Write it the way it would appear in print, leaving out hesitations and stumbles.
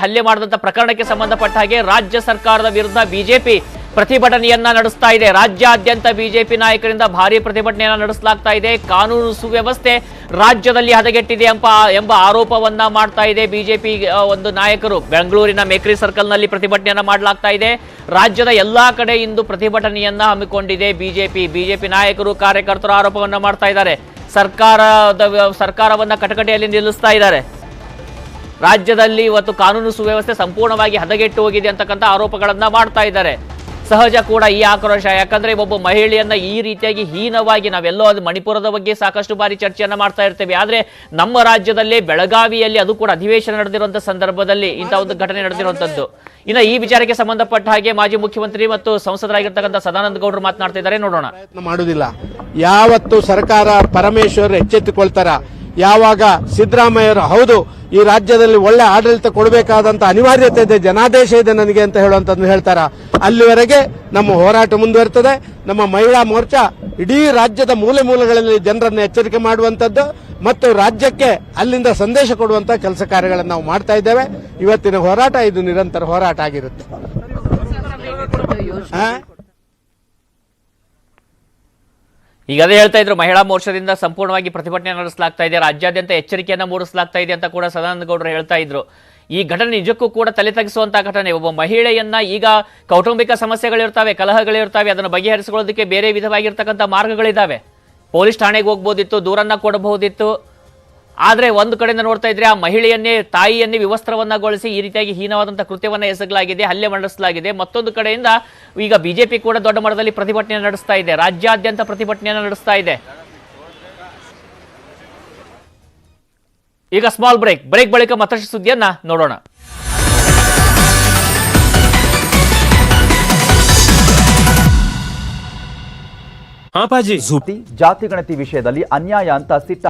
ಹಲ್ಲೆ ಮಾಡಿದಂತ ಪ್ರಕರಣಕ್ಕೆ ಸಂಬಂಧಪಟ್ಟ ಹಾಗೆ ರಾಜ್ಯ ಸರ್ಕಾರದ ವಿರುದ್ಧ ಬಿಜೆಪಿ ಪ್ರತಿಭಟನೆಯನ್ನ ನಡೆಸ್ತಾ ಇದೆ. ರಾಜ್ಯಾದ್ಯಂತ ಬಿಜೆಪಿ ನಾಯಕರಿಂದ ಭಾರಿ ಪ್ರತಿಭಟನೆಯನ್ನ ನಡೆಸಲಾಗ್ತಾ ಇದೆ. ಕಾನೂನು ಸುವ್ಯವಸ್ಥೆ ರಾಜ್ಯದಲ್ಲಿ ಹದಗೆಟ್ಟಿದೆ ಎಂಬ ಆರೋಪವನ್ನ ಮಾಡ್ತಾ ಇದೆ ಬಿಜೆಪಿ ಒಂದು ನಾಯಕರು. ಬೆಂಗಳೂರಿನ ಮೇಕ್ರಿ ಸರ್ಕಲ್ ನಲ್ಲಿ ಪ್ರತಿಭಟನೆಯನ್ನ ಮಾಡಲಾಗ್ತಾ ಇದೆ. ರಾಜ್ಯದ ಎಲ್ಲಾ ಕಡೆ ಇಂದು ಪ್ರತಿಭಟನೆಯನ್ನ ಹಮ್ಮಿಕೊಂಡಿದೆ ಬಿಜೆಪಿ ನಾಯಕರು ಕಾರ್ಯಕರ್ತರು ಆರೋಪವನ್ನ ಮಾಡ್ತಾ ಇದ್ದಾರೆ. ಸರ್ಕಾರವನ್ನ ಕಟಕಟೆಯಲ್ಲಿ ನಿಲ್ಲಿಸ್ತಾ ಇದ್ದಾರೆ. ರಾಜ್ಯದಲ್ಲಿ ಇವತ್ತು ಕಾನೂನು ಸುವ್ಯವಸ್ಥೆ ಸಂಪೂರ್ಣವಾಗಿ ಹದಗೆಟ್ಟು ಹೋಗಿದೆ ಅಂತಕ್ಕಂಥ ಆರೋಪಗಳನ್ನ ಮಾಡ್ತಾ ಇದ್ದಾರೆ. ಸಹಜ ಕೂಡ ಈ ಆಕ್ರೋಶ, ಯಾಕಂದ್ರೆ ಒಬ್ಬ ಮಹಿಳೆಯನ್ನ ಈ ರೀತಿಯಾಗಿ ಹೀನವಾಗಿ ನಾವೆಲ್ಲೋ ಅದು ಮಣಿಪುರದ ಬಗ್ಗೆ ಸಾಕಷ್ಟು ಬಾರಿ ಚರ್ಚೆಯನ್ನ ಮಾಡ್ತಾ ಇರ್ತೇವೆ. ಆದ್ರೆ ನಮ್ಮ ರಾಜ್ಯದಲ್ಲಿ ಬೆಳಗಾವಿಯಲ್ಲಿ ಅದು ಕೂಡ ಅಧಿವೇಶನ ನಡೆದಿರುವಂತಹ ಸಂದರ್ಭದಲ್ಲಿ ಇಂತಹ ಒಂದು ಘಟನೆ ನಡೆದಿರುವಂತದ್ದು. ಇನ್ನು ಈ ವಿಚಾರಕ್ಕೆ ಸಂಬಂಧಪಟ್ಟ ಹಾಗೆ ಮಾಜಿ ಮುಖ್ಯಮಂತ್ರಿ ಮತ್ತು ಸಂಸದರಾಗಿರ್ತಕ್ಕಂಥ ಸದಾನಂದ ಗೌಡರು ಮಾತನಾಡ್ತಾ ಇದ್ದಾರೆ, ನೋಡೋಣ. ಮಾಡುವುದಿಲ್ಲ. ಯಾವತ್ತು ಸರ್ಕಾರ ಪರಮೇಶ್ವರ್ ಎಚ್ಚೆತ್ತುಕೊಳ್ತಾರ, ಯಾವಾಗ ಸಿದ್ದರಾಮಯ್ಯರು ಹೌದು ಈ ರಾಜ್ಯದಲ್ಲಿ ಒಳ್ಳೆ ಆಡಳಿತ ಕೊಡಬೇಕಾದಂತ ಅನಿವಾರ್ಯತೆ ಇದೆ, ಜನಾದೇಶ ಇದೆ ನನಗೆ ಅಂತ ಹೇಳುವಂತದ್ದು ಹೇಳ್ತಾರ, ಅಲ್ಲಿವರೆಗೆ ನಮ್ಮ ಹೋರಾಟ ಮುಂದುವರಿತದೆ. ನಮ್ಮ ಮಹಿಳಾ ಮೋರ್ಚಾ ಇಡೀ ರಾಜ್ಯದ ಮೂಲೆ ಮೂಲೆಗಳಲ್ಲಿ ಜನರನ್ನು ಎಚ್ಚರಿಕೆ ಮಾಡುವಂತದ್ದು ಮತ್ತು ರಾಜ್ಯಕ್ಕೆ ಅಲ್ಲಿಂದ ಸಂದೇಶ ಕೊಡುವಂತ ಕೆಲಸ ಕಾರ್ಯಗಳನ್ನು ನಾವು ಮಾಡ್ತಾ ಇದ್ದೇವೆ. ಇವತ್ತಿನ ಹೋರಾಟ ಇದು ನಿರಂತರ ಹೋರಾಟ ಆಗಿರುತ್ತೆ. ಈಗ ಅದೇ ಹೇಳ್ತಾ ಇದ್ರು, ಮಹಿಳಾ ಮೋರ್ಚಾದಿಂದ ಸಂಪೂರ್ಣವಾಗಿ ಪ್ರತಿಭಟನೆ ನಡೆಸಲಾಗ್ತಾ ಇದೆ, ರಾಜ್ಯಾದ್ಯಂತ ಎಚ್ಚರಿಕೆಯನ್ನ ಮೂಡಿಸಲಾಗ್ತಾ ಇದೆ ಅಂತ ಕೂಡ ಸದಾನಂದ ಗೌಡರು ಹೇಳ್ತಾ ಇದ್ರು. ಈ ಘಟನೆ ನಿಜಕ್ಕೂ ಕೂಡ ತಲೆ ತಗ್ಗಿಸುವಂತಹ ಘಟನೆ. ಒಬ್ಬ ಮಹಿಳೆಯನ್ನ ಈಗ ಕೌಟುಂಬಿಕ ಸಮಸ್ಯೆಗಳಿರ್ತವೆ, ಕಲಹಗಳಿರ್ತವೆ, ಅದನ್ನು ಬಗೆಹರಿಸಿಕೊಳ್ಳೋದಕ್ಕೆ ಬೇರೆ ವಿಧವಾಗಿರ್ತಕ್ಕಂಥ ಮಾರ್ಗಗಳಿದ್ದಾವೆ. ಪೊಲೀಸ್ ಠಾಣೆಗೆ ಹೋಗ್ಬೋದಿತ್ತು, ದೂರನ್ನ ಕೊಡಬಹುದಿತ್ತು. ಆದ್ರೆ ಒಂದು ಕಡೆಯಿಂದ ನೋಡ್ತಾ ಇದ್ರೆ ಆ ಮಹಿಳೆಯನ್ನೇ, ತಾಯಿಯನ್ನೇ ವಿವಸ್ತ್ರವನ್ನಗೊಳಿಸಿ ಈ ರೀತಿಯಾಗಿ ಹೀನವಾದಂತಹ ಕೃತ್ಯವನ್ನ ಎಸಗಲಾಗಿದೆ, ಹಲ್ಲೆ ನಡೆಸಲಾಗಿದೆ. ಮತ್ತೊಂದು ಕಡೆಯಿಂದ ಈಗ ಬಿಜೆಪಿ ಕೂಡ ದೊಡ್ಡ ಮಟ್ಟದಲ್ಲಿ ಪ್ರತಿಭಟನೆ ನಡೆಸ್ತಾ ಇದೆ, ರಾಜ್ಯಾದ್ಯಂತ ಪ್ರತಿಭಟನೆಯನ್ನು ನಡೆಸ್ತಾ ಇದೆ. ಈಗ ಸ್ಮಾಲ್ ಬ್ರೇಕ್ ಬಳಿಕ ಮತ್ತಷ್ಟು ಸುದ್ದಿಯನ್ನ ನೋಡೋಣ. ಜಾತಿ ಗಣತಿ ವಿಷಯದಲ್ಲಿ ಅನ್ಯಾಯ ಅಂತ ಸಿಟ್ಟ